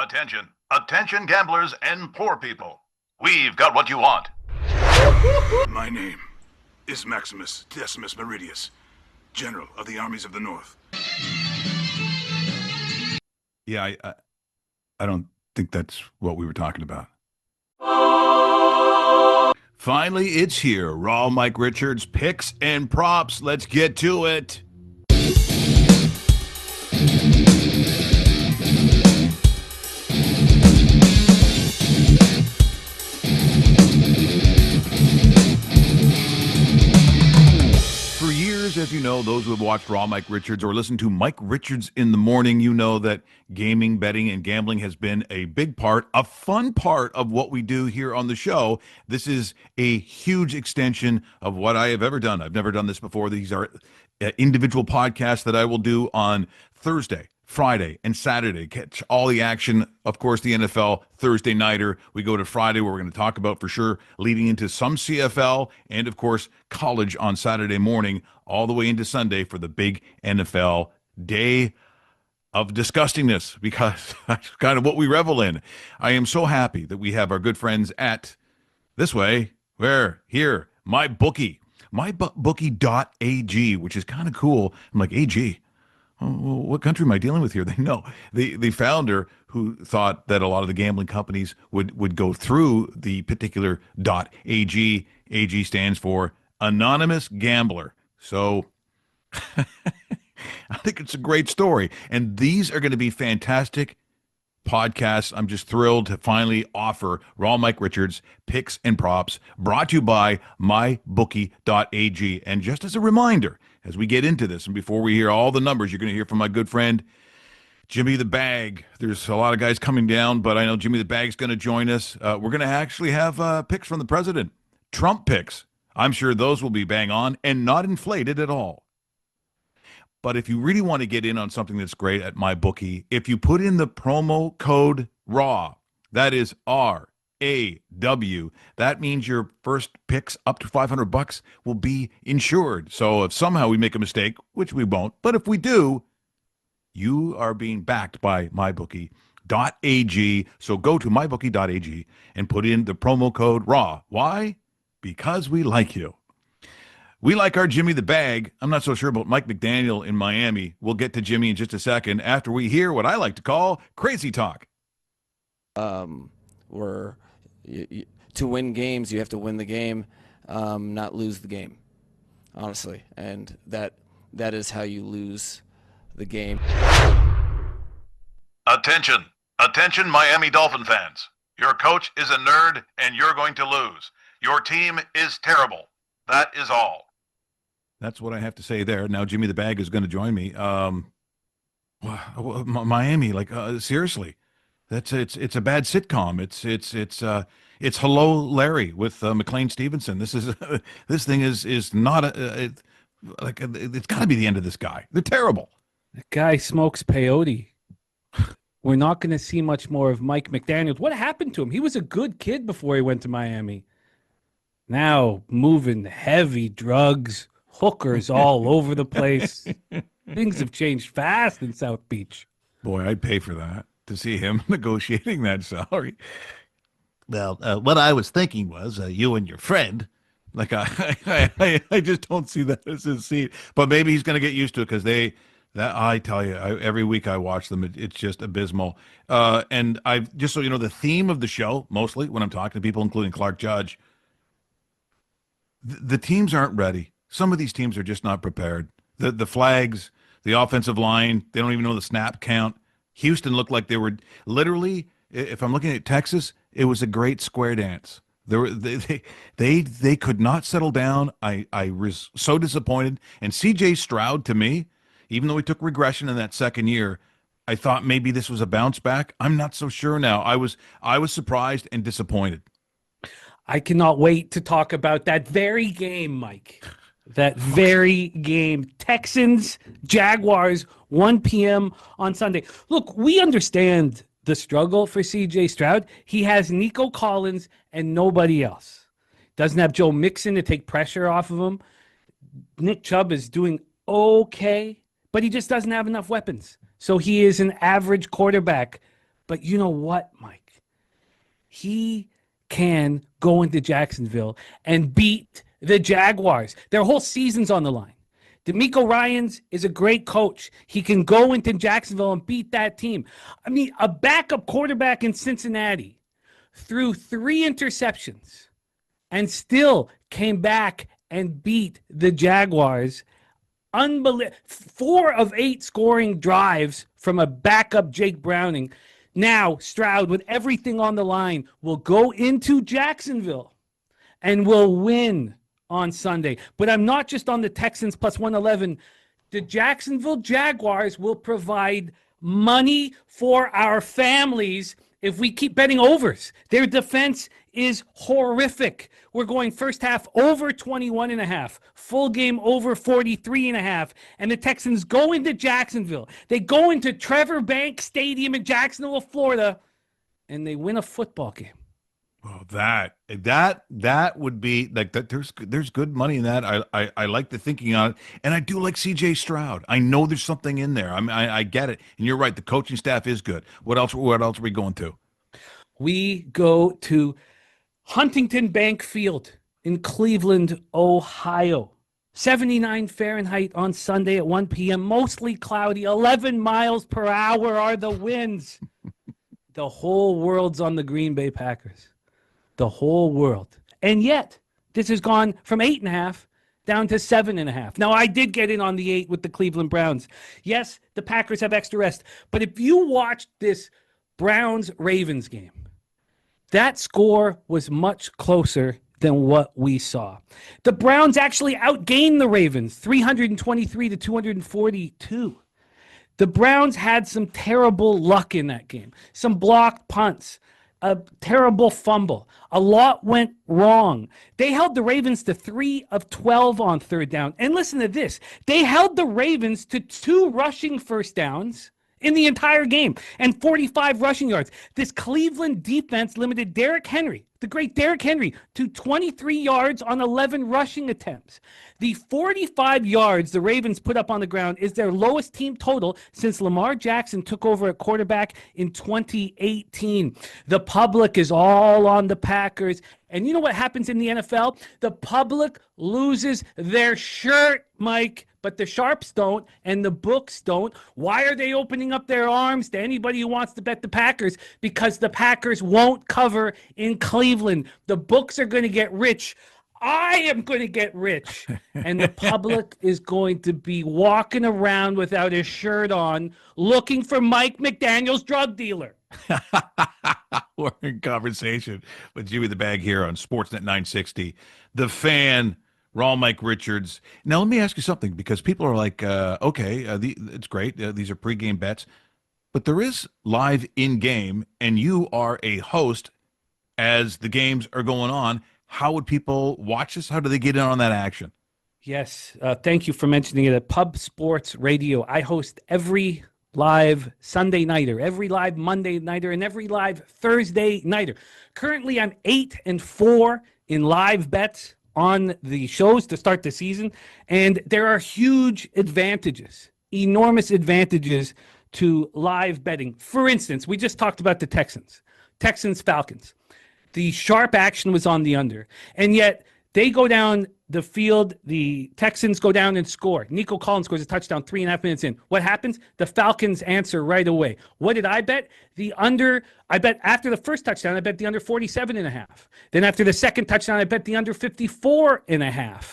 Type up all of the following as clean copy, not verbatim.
Attention. Attention gamblers and poor people. We've got what you want. My name is Maximus Decimus Meridius, General of the Armies of the North. Yeah, I don't think that's what we were talking about. Finally, it's here. Raw Mike Richards, picks and props. Let's get to it. For years, as you know, those who have watched Raw Mike Richards or listened to Mike Richards in the morning, you know that gaming, betting, and gambling has been a big part, a fun part of what we do here on the show. This is a huge extension of what I have ever done. I've never done this before. These are individual podcasts that I will do on Thursday, Friday, and Saturday. Catch all the action. Of course, the NFL Thursday nighter. We go to Friday, where we're going to talk about for sure leading into some CFL and, of course, college on Saturday morning, all the way into Sunday for the big NFL day of disgustingness, because that's kind of what we revel in. I am so happy that we have our good friends at My Bookie. My Bookie.ag, which is kind of cool. I'm like, AG. What country am I dealing with here? They know the founder, who thought that a lot of the gambling companies would go through the particular .ag. AG stands for Anonymous Gambler. So I think it's a great story. And these are going to be fantastic podcasts. I'm just thrilled to finally offer Raw Mike Richards picks and props, brought to you by mybookie.ag. And just as a reminder, as we get into this and before we hear all the numbers, you're going to hear from my good friend Jimmy the Bag. There's a lot of guys coming down, but I know Jimmy the Bag's going to join us. We're going to actually have picks from the president, Trump picks. I'm sure those will be bang on and not inflated at all. But if you really want to get in on something that's great at MyBookie, if you put in the promo code RAW, that is RAW, that means your first picks up to $500 will be insured. So if somehow we make a mistake, which we won't, but if we do, you are being backed by MyBookie.ag. So go to MyBookie.ag and put in the promo code RAW. Why? Because we like you. We like our Jimmy the Bag. I'm not so sure about Mike McDaniel in Miami. We'll get to Jimmy in just a second after we hear what I like to call crazy talk. To win games, you have to win the game, not lose the game, honestly. And that is how you lose the game. Attention. Attention, Miami Dolphin fans. Your coach is a nerd and you're going to lose. Your team is terrible. That is all. That's what I have to say there. Now Jimmy the Bag is going to join me. Miami, seriously, it's a bad sitcom. It's Hello Larry with McLean Stevenson. This thing is not it's got to be the end of this guy. They're terrible. The guy smokes peyote. We're not going to see much more of Mike McDaniels. What happened to him? He was a good kid before he went to Miami. Now moving heavy drugs, hookers all over the place. Things have changed fast in South Beach. Boy, I'd pay for that, to see him negotiating that salary. Well, what I was thinking was you and your friend. I just don't see that as his seat. But maybe he's going to get used to it, because I tell you, every week I watch them, it's just abysmal. And I've just so you know, the theme of the show, mostly when I'm talking to people, including Clark Judge, the teams aren't ready. Some of these teams are just not prepared. The flags, the offensive line, they don't even know the snap count. Houston looked like they were literally, if I'm looking at Texas, it was a great square dance. They could not settle down. I was so disappointed. And C.J. Stroud, to me, even though he took regression in that second year, I thought maybe this was a bounce back. I'm not so sure now. I was surprised and disappointed. I cannot wait to talk about that very game, Mike. That very game. Texans, Jaguars, 1 p.m. on Sunday. Look, we understand the struggle for C.J. Stroud. He has Nico Collins and nobody else. Doesn't have Joe Mixon to take pressure off of him. Nick Chubb is doing okay, but he just doesn't have enough weapons. So he is an average quarterback But you know what, Mike? He can go into Jacksonville and beat the Jaguars. Their whole season's on the line. D'Amico Ryans is a great coach. He can go into Jacksonville and beat that team. I mean, a backup quarterback in Cincinnati threw 3 interceptions and still came back and beat the Jaguars. Unbelievable. 4 of 8 scoring drives from a backup Jake Browning. Now, Stroud, with everything on the line, will go into Jacksonville and will win on Sunday. But I'm not just on the Texans plus 111. The Jacksonville Jaguars will provide money for our families if we keep betting overs. Their defense is horrific. We're going first half over 21.5, full game over 43.5, and the Texans go into Jacksonville. They go into Trevor Banks Stadium in Jacksonville, Florida, and they win a football game. Well, that would be like that. There's good money in that. I like the thinking on it, and I do like C.J. Stroud. I know there's something in there. I get it, and you're right. The coaching staff is good. What else? What else are we going to? We go to Huntington Bank Field in Cleveland, Ohio. 79 Fahrenheit on Sunday at 1 p.m. Mostly cloudy. 11 miles per hour are the winds. The whole world's on the Green Bay Packers. The whole world. And yet, this has gone from 8.5 down to 7.5. Now, I did get in on the 8 with the Cleveland Browns. Yes, the Packers have extra rest. But if you watched this Browns-Ravens game, that score was much closer than what we saw. The Browns actually outgained the Ravens, 323 to 242. The Browns had some terrible luck in that game, some blocked punts, a terrible fumble. A lot went wrong. They held the Ravens to 3 of 12 on third down. And listen to this. They held the Ravens to 2 rushing first downs in the entire game and 45 rushing yards. This Cleveland defense limited Derrick Henry, the great Derrick Henry, to 23 yards on 11 rushing attempts. The 45 yards the Ravens put up on the ground is their lowest team total since Lamar Jackson took over at quarterback in 2018. The public is all on the Packers. And you know what happens in the NFL? The public loses their shirt, Mike, but the sharps don't and the books don't. Why are they opening up their arms to anybody who wants to bet the Packers? Because the Packers won't cover in Cleveland. The books are going to get rich. I am going to get rich. And the public is going to be walking around without his shirt on looking for Mike McDaniel's drug dealer. We're in conversation with Jimmy the Bag here on Sportsnet 960. The Fan, Raw Mike Richards. Now, let me ask you something, because people are like, it's great. These are pregame bets. But there is live in-game, and you are a host as the games are going on. How would people watch this? How do they get in on that action? Yes. Thank you for mentioning it. At Pub Sports Radio, I host every live Sunday nighter, every live Monday nighter, and every live Thursday nighter. Currently, I'm 8-4 in live bets on the shows to start the season, and there are huge advantages, enormous advantages to live betting. For instance, we just talked about the Texans-Falcons. The sharp action was on the under, and yet they go down the field. The Texans go down and score. Nico Collins scores a touchdown 3.5 minutes in. What happens? The Falcons answer right away. What did I bet? The under. I bet after the first touchdown, I bet the under 47.5. Then after the second touchdown, I bet the under 54.5.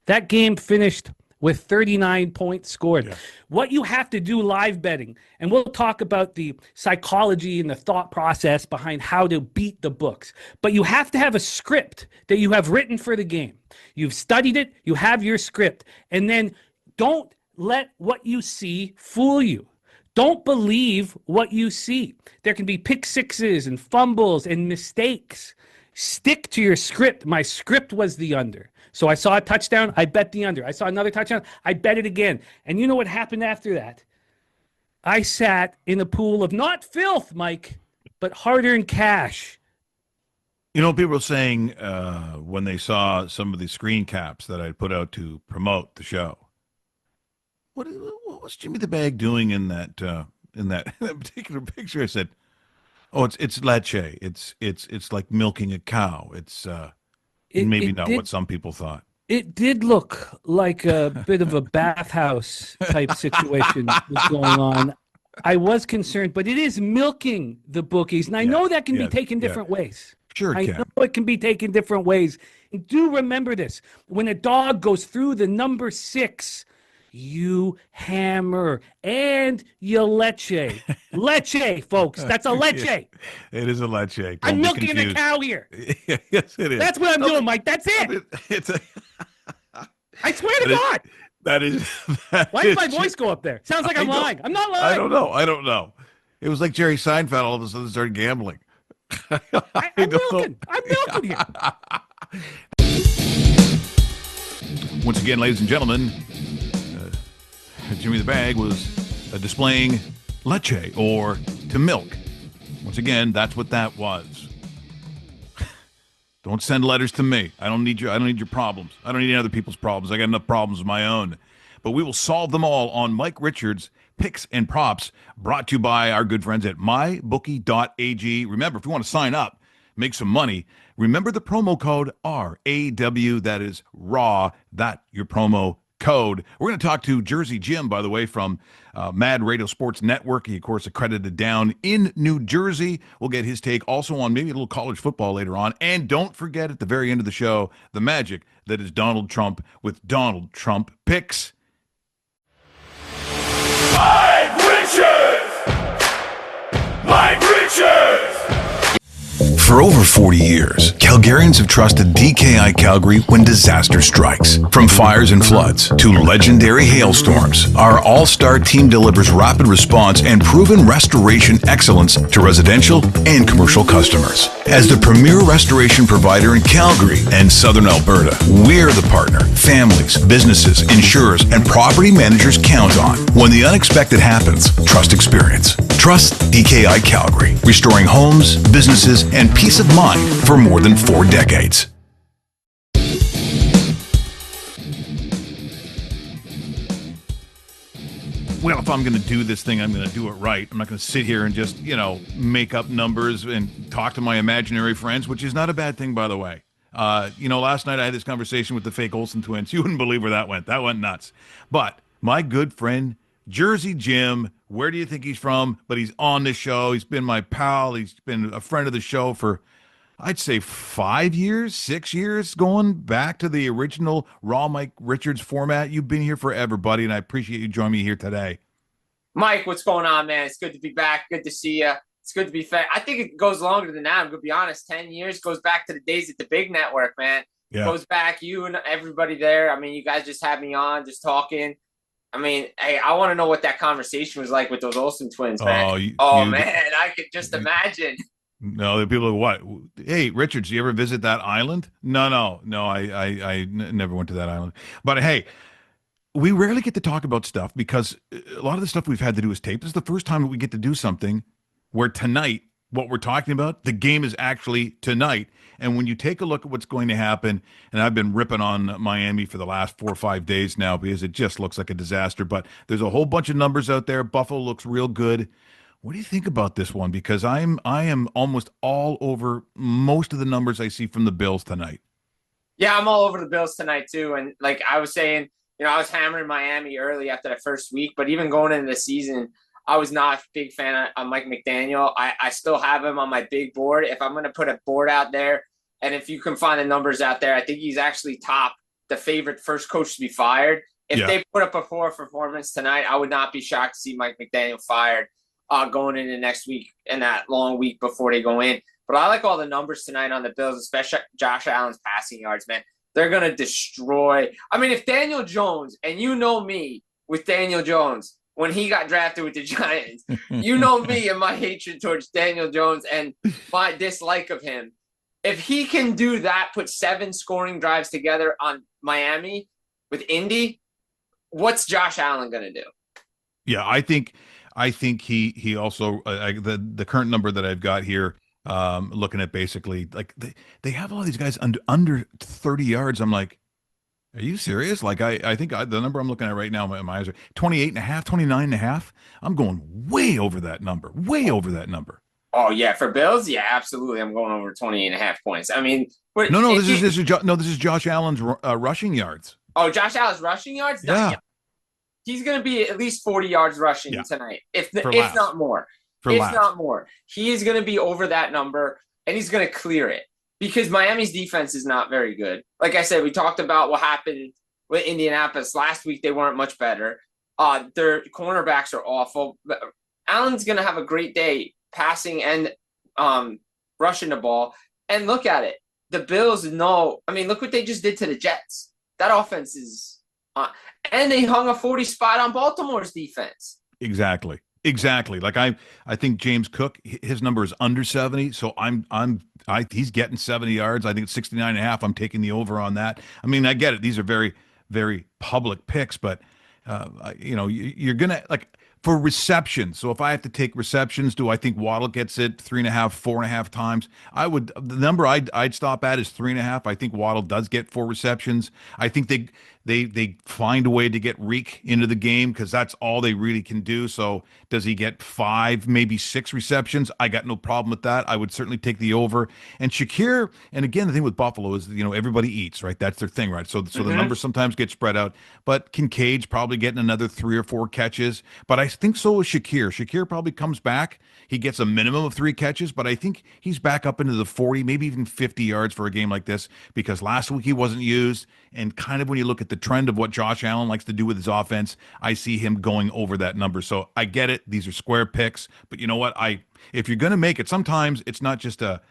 That game finished with 39 points scored. Yeah. What you have to do live betting, and we'll talk about the psychology and the thought process behind how to beat the books, but you have to have a script that you have written for the game. You've studied it, you have your script, and then don't let what you see fool you. Don't believe what you see. There can be pick sixes and fumbles and mistakes. Stick to your script. My script was the under. So I saw a touchdown, I bet the under. I saw another touchdown, I bet it again. And you know what happened after that? I sat in a pool of not filth, Mike, but hard-earned cash. You know, people were saying when they saw some of the screen caps that I put out to promote the show, what was Jimmy the Bag doing in that particular picture? I said, Oh, it's leche. It's like milking a cow. It's maybe It not what did some people thought. it did look like a bit of a bathhouse type situation was going on. I was concerned, but it is milking the bookies, and I know Yes, that can be yes, taken yeah. different ways. Sure it I can. know it can be taken different ways. And do remember this: when a dog goes through the number 6, you hammer and you leche. Leche, folks. That's a leche. Yeah, it is a leche. Don't I'm be milking a confused. cow here. Yes, it is. That's what I'm No, doing, Mike. That's but it. it's a I swear to that is God. that is that Why did my is voice go up there? Sounds like I I'm don't- lying. I'm not I lying. don't know. I don't know. It was like Jerry Seinfeld all of a sudden started gambling. I I'm don't know. milking. I'm milking here. Once again, ladies and gentlemen, Jimmy the Bag was displaying leche or to milk. Once again, that's what that was. Don't send letters to me. I don't need your problems. I don't need any other people's problems. I got enough problems of my own. But we will solve them all on Mike Richards' Picks and Props, brought to you by our good friends at My Bookie.ag. Remember, if you want to sign up, make some money, remember the promo code RAW. That is RAW. That your promo code. We're going to talk to Jersey Jim, by the way, from Mad Radio Sports Network. He, of course, accredited down in New Jersey. We'll get his take also on maybe a little college football later on. And don't forget at the very end of the show, the magic that is Donald Trump with Donald Trump Picks. Mike Richards! Mike Richards! For over 40 years, Calgarians have trusted DKI Calgary when disaster strikes. From fires and floods to legendary hailstorms, our all-star team delivers rapid response and proven restoration excellence to residential and commercial customers. As the premier restoration provider in Calgary and Southern Alberta, we're the partner families, businesses, insurers, and property managers count on. When the unexpected happens, trust experience. Trust DKI Calgary, restoring homes, businesses, and peace of mind for more than 4 decades. Well, if I'm going to do this thing, I'm going to do it right. I'm not going to sit here and just, make up numbers and talk to my imaginary friends, which is not a bad thing, by the way. Last night I had this conversation with the fake Olsen twins. You wouldn't believe where that went. That went nuts. But my good friend, Jersey Jim, where do you think he's from? But he's on the show. He's been my pal. He's been a friend of the show for, I'd say, 5 years, 6 years, going back to the original Raw Mike Richards format. You've been here forever, buddy, and I appreciate you joining me here today. Mike, what's going on, man? It's good to be back. Good to see you. It's good to be fed. I think it goes longer than that. I'm going to be honest. 10 years goes back to the days at the big network, man. Yeah. Goes back, you and everybody there. I mean, you guys just had me on, just talking. I mean, hey, I want to know what that conversation was like with those Olsen twins, man. Man, I could just imagine. No, the people are what? Hey, Richards, you ever visit that island? No. I never went to that island. But hey, we rarely get to talk about stuff because a lot of the stuff we've had to do is tape. This is the first time that we get to do something where tonight, what we're talking about, the game is actually tonight. And when you take a look at what's going to happen, and I've been ripping on Miami for the last 4 or 5 days now because it just looks like a disaster, but there's a whole bunch of numbers out there. Buffalo looks real good. What do you think about this one? Because I am almost all over most of the numbers I see from the Bills tonight. Yeah, I'm all over the Bills tonight too. And like I was saying, I was hammering Miami early after that first week, but even going into the season, I was not a big fan of Mike McDaniel. I still have him on my big board. If I'm going to put a board out there, and if you can find the numbers out there, I think he's actually the favorite first coach to be fired. If they put up a poor performance tonight, I would not be shocked to see Mike McDaniel fired going into next week and that long week before they go in. But I like all the numbers tonight on the Bills, especially Josh Allen's passing yards, man. They're going to destroy. I mean, if Daniel Jones, and you know me with Daniel Jones, when he got drafted with the Giants, you know me and my hatred towards Daniel Jones and my dislike of him. If he can do that, put 7 scoring drives together on Miami with Indy, what's Josh Allen going to do? Yeah, I think he also the current number that I've got here, looking at basically like they have all these guys under 30 yards. I'm like, are you serious? Like I think the number I'm looking at right now, my eyes are 28 and a half, 29 and a half. I'm going way over that number. Oh yeah, for Bills, yeah, absolutely. I'm going over 20.5 points. I mean, No, this is Josh Allen's rushing yards. oh, Josh Allen's rushing yards. Yeah, He's going to be at least 40 yards rushing yeah, tonight, for if laughs. not more. For If laughs. not more, he is going to be over that number, and he's going to clear it because Miami's defense is not very good. Like I said, we talked about what happened with Indianapolis last week. They weren't much better. Their cornerbacks are awful. But Allen's going to have a great day passing and rushing the ball. And look at it. The Bills know. I mean, look what they just did to the Jets. That offense is and they hung a 40 spot on Baltimore's defense. Exactly. Like I think James Cook, his number is under 70. So he's getting 70 yards. I think it's 69.5. I'm taking the over on that. I mean, I get it. These are very, very public picks, but you're going to like for receptions. So if I have to take receptions, do I think Waddle gets it 3.5, 4.5 times? The number I'd stop at is 3.5. I think Waddle does get 4 receptions. I think they find a way to get Reek into the game because that's all they really can do. So does he get 5, maybe 6 receptions? I got no problem with that. I would certainly take the over. And Shakir, and again, the thing with Buffalo is, everybody eats, right? That's their thing, right? So the numbers sometimes get spread out, but Kincaid's probably getting another 3 or 4 catches. But I think so is Shakir. Shakir probably comes back. He gets a minimum of 3 catches, but I think he's back up into the 40, maybe even 50 yards for a game like this because last week he wasn't used. And kind of when you look at the trend of what Josh Allen likes to do with his offense, I see him going over that number. So I get it. These are square picks, but you know what? If you're going to make it, sometimes it's not just a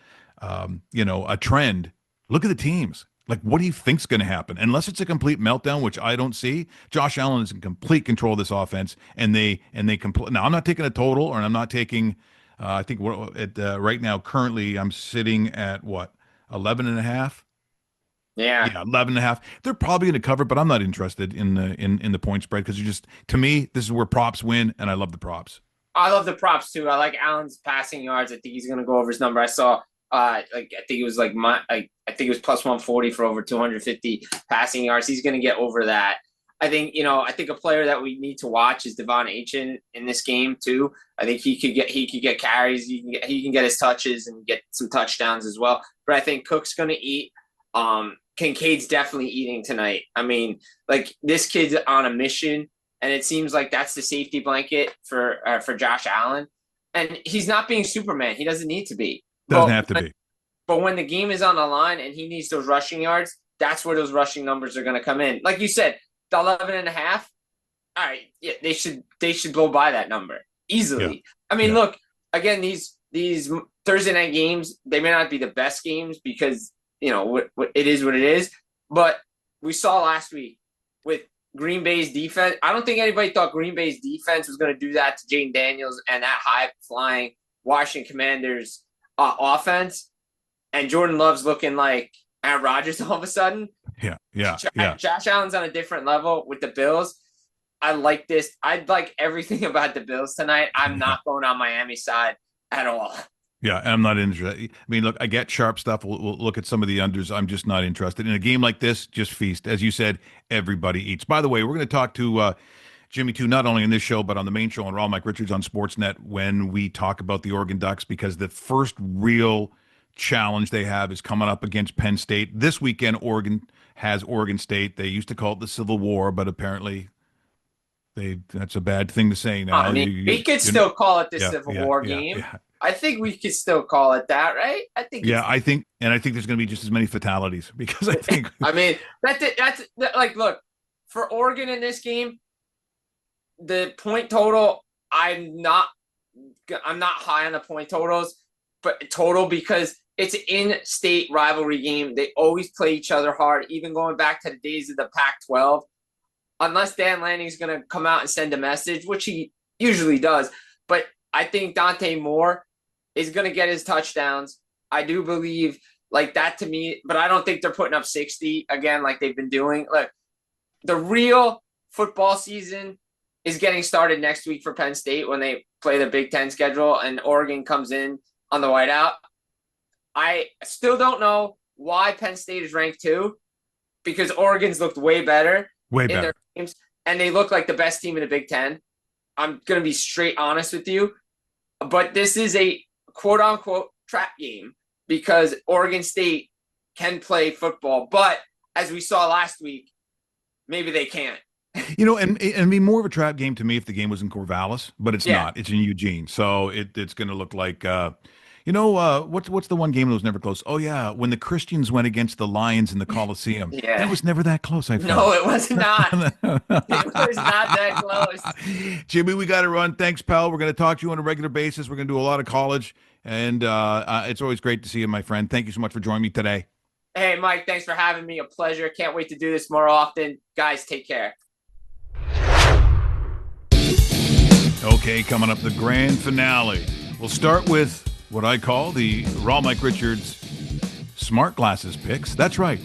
trend. Look at the teams. Like, what do you think's going to happen? Unless it's a complete meltdown, which I don't see. Josh Allen is in complete control of this offense, and they Now, I'm not taking a total, or I'm not taking. I think right now, currently, I'm sitting at what 11.5. Yeah, 11.5. They're probably going to cover, but I'm not interested in the point spread because to me, this is where props win, and I love the props. I love the props too. I like Allen's passing yards. I think he's going to go over his number. I saw, I think it was I think it was plus 140 for over 250 passing yards. He's going to get over that. I think a player that we need to watch is Devon Achane in this game too. I think he could get carries. He can get his touches and get some touchdowns as well. But I think Cook's going to eat. Kincaid's definitely eating tonight. I mean, like this kid's on a mission, and it seems like that's the safety blanket for Josh Allen. And he's not being Superman. He doesn't need to be. Doesn't have to be. But when the game is on the line and he needs those rushing yards, that's where those rushing numbers are going to come in. Like you said, the 11.5. All right, yeah, they should blow by that number easily. Yeah. I mean, look again, these Thursday night games, they may not be the best games because it is what it is. But we saw last week with Green Bay's defense. I don't think anybody thought Green Bay's defense was going to do that to Jaden Daniels and that high-flying Washington Commanders offense. And Jordan Love's looking like Aaron Rodgers all of a sudden. Yeah. Josh Allen's on a different level with the Bills. I like this. I like everything about the Bills tonight. I'm not going on Miami's side at all. Yeah, and I'm not interested. I mean, look, I get sharp stuff. We'll look at some of the unders. I'm just not interested. In a game like this, just feast. As you said, everybody eats. By the way, we're going to talk to Jimmy, too, not only in this show, but on the main show on Raw, Mike Richards on Sportsnet when we talk about the Oregon Ducks, because the first real challenge they have is coming up against Penn State. This weekend, Oregon has Oregon State. They used to call it the Civil War, but apparently that's a bad thing to say now. I mean, we could still call it the Civil War game. Yeah. I think we could still call it that, right? I think there's going to be just as many fatalities because I think. I mean, that's like, look, for Oregon in this game, the point total, I'm not high on the point totals, but total because it's an in-state rivalry game. They always play each other hard, even going back to the days of the Pac-12. Unless Dan Lanning's going to come out and send a message, which he usually does, but I think Dante Moore is going to get his touchdowns. I do believe like that to me, but I don't think they're putting up 60 again like they've been doing. Look, the real football season is getting started next week for Penn State when they play the Big Ten schedule and Oregon comes in on the whiteout. I still don't know why Penn State is ranked 2 because Oregon's looked way better in their games, and they look like the best team in the Big Ten. I'm going to be straight honest with you, but this is a quote unquote trap game because Oregon State can play football. But as we saw last week, maybe they can't. And it'd be more of a trap game to me if the game was in Corvallis, but it's not. It's in Eugene, so it's going to look like, what's the one game that was never close? Oh yeah, when the Christians went against the Lions in the Coliseum. Yeah. That was never that close. I felt. No, it was not. It was not that close. Jimmy, we got to run. Thanks, pal. We're going to talk to you on a regular basis. We're going to do a lot of college, and it's always great to see you, my friend. Thank you so much for joining me today. Hey, Mike, thanks for having me. A pleasure. Can't wait to do this more often. Guys, take care. Okay, coming up, the grand finale. We'll start with what I call the Raw Mike Richards Smart Glasses picks. That's right,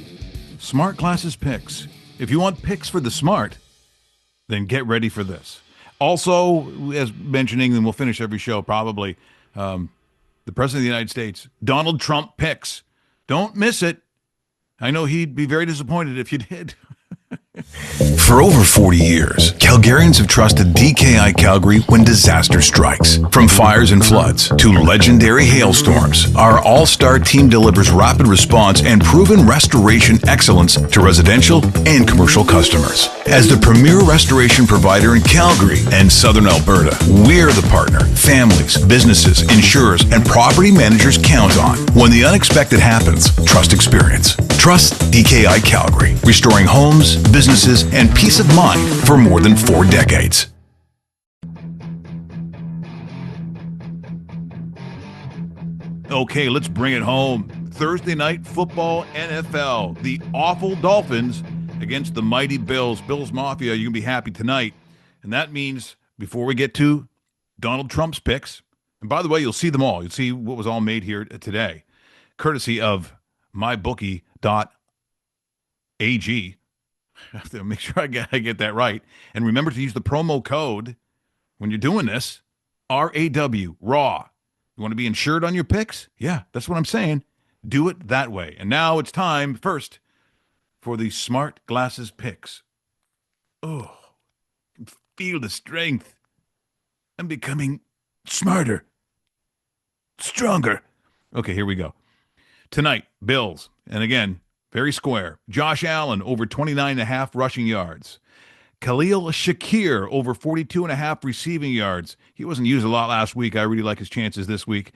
Smart Glasses picks. If you want picks for the smart, then get ready for this. Also, as mentioning, and we'll finish every show probably, the President of the United States, Donald Trump picks. Don't miss it. I know he'd be very disappointed if you did. For over 40 years, Calgarians have trusted DKI Calgary when disaster strikes. From fires and floods to legendary hailstorms, our all-star team delivers rapid response and proven restoration excellence to residential and commercial customers. As the premier restoration provider in Calgary and Southern Alberta, we're the partner families, businesses, insurers, and property managers count on. When the unexpected happens, trust experience. Trust DKI Calgary, restoring homes, businesses, and peace of mind for more than 4 decades. Okay, let's bring it home. Thursday night football NFL. The awful Dolphins against the mighty Bills. Bills Mafia, you can be happy tonight. And that means before we get to Donald Trump's picks, and by the way, you'll see them all. You'll see what was all made here today, courtesy of My Bookie.ag. I have to make sure I get that right. And remember to use the promo code when you're doing this, RAW, RAW. You want to be insured on your picks? Yeah, that's what I'm saying. Do it that way. And now it's time first for the Smart Glasses picks. Oh, I can feel the strength. I'm becoming smarter, stronger. Okay, here we go. Tonight, Bills. And again, very square. Josh Allen over 29.5 rushing yards. Khalil Shakir over 42.5 receiving yards. He wasn't used a lot last week. I really like his chances this week.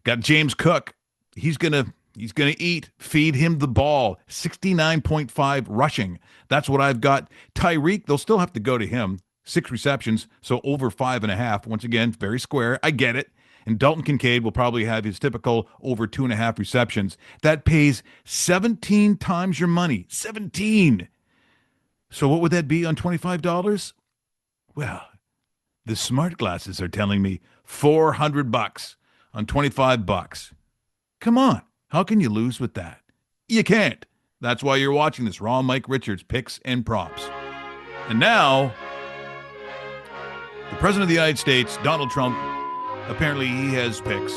Got James Cook. He's gonna eat. Feed him the ball. 69.5 rushing. That's what I've got. Tyreek, they'll still have to go to him. 6 receptions, so over 5.5. Once again, very square. I get it. And Dalton Kincaid will probably have his typical over 2.5 receptions. That pays 17 times your money. 17. So what would that be on $25? Well, the smart glasses are telling me $400 on $25. Come on. How can you lose with that? You can't. That's why you're watching this Raw Mike Richards picks and props. And now, the President of the United States, Donald Trump, apparently he has picks.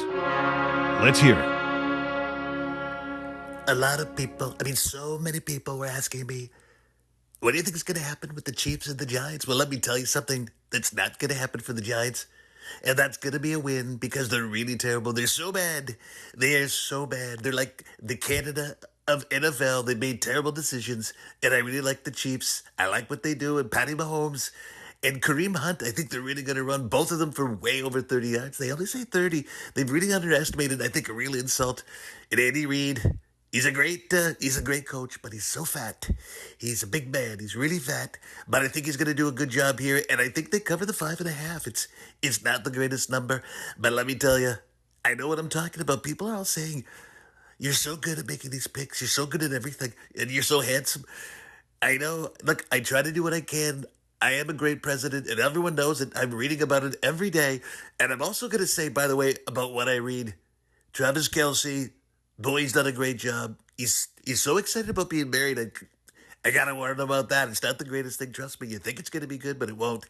Let's hear it. A lot of people, so many people were asking me, what do you think is going to happen with the Chiefs and the Giants? Well, let me tell you something that's not going to happen for the Giants. And that's going to be a win because they're really terrible. They're so bad. They are so bad. They're like the Canada of NFL. They made terrible decisions. And I really like the Chiefs. I like what they do. And Patty Mahomes and Kareem Hunt, I think they're really going to run both of them for way over 30 yards. They only say 30. They've really underestimated, I think, a real insult. And Andy Reid, he's a great coach, but he's so fat. He's a big man. He's really fat, but I think he's going to do a good job here. And I think they cover the 5.5. It's not the greatest number, but let me tell you, I know what I'm talking about. People are all saying, you're so good at making these picks. You're so good at everything, and you're so handsome. I know. Look, I try to do what I can. I am a great president, and everyone knows it. I'm reading about it every day. And I'm also going to say, by the way, about what I read, Travis Kelce, boy, he's done a great job. He's so excited about being married. I got to warn him about that. It's not the greatest thing. Trust me. You think it's going to be good, but it won't.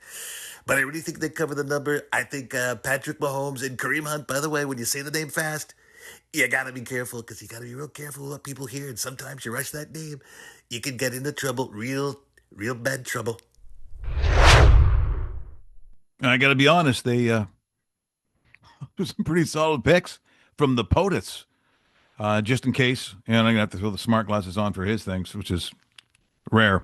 But I really think they cover the number. I think Patrick Mahomes and Kareem Hunt, by the way, when you say the name fast, you got to be careful because you got to be real careful what people hear. And sometimes you rush that name, you can get into trouble, real bad trouble. I got to be honest, they do some pretty solid picks. from the POTUS, just in case. And I'm going to have to throw the smart glasses on for his things, which is rare.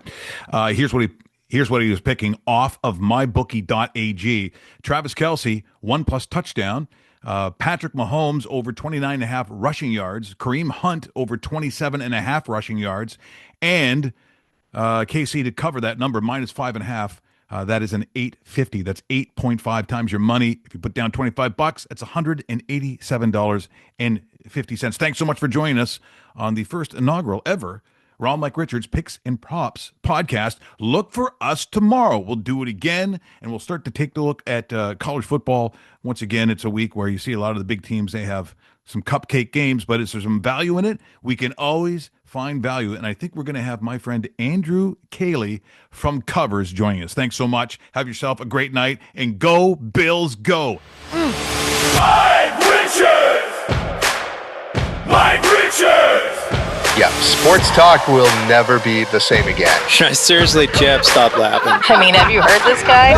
Here's what he was picking off of MyBookie.ag. Travis Kelce, 1+ touchdown. Patrick Mahomes over 29.5 rushing yards. Kareem Hunt over 27.5 rushing yards. And KC to cover that number, -5.5. That is an 850. That's 8.5 times your money. If you put down $25, that's $187.50. Thanks so much for joining us on the first inaugural ever Raw Mike Richards Picks and Props podcast. Look for us tomorrow. We'll do it again, and we'll start to take a look at college football. Once again, it's a week where you see a lot of the big teams. They have some cupcake games, but is there some value in it? We can always find value, and I think we're going to have my friend Andrew Cayley from Covers joining us. Thanks so much. Have yourself a great night, and go Bills, go! Mike Richards! Mike Richards! Yeah, sports talk will never be the same again. Seriously, Jeff, stop laughing. I mean, have you heard this guy?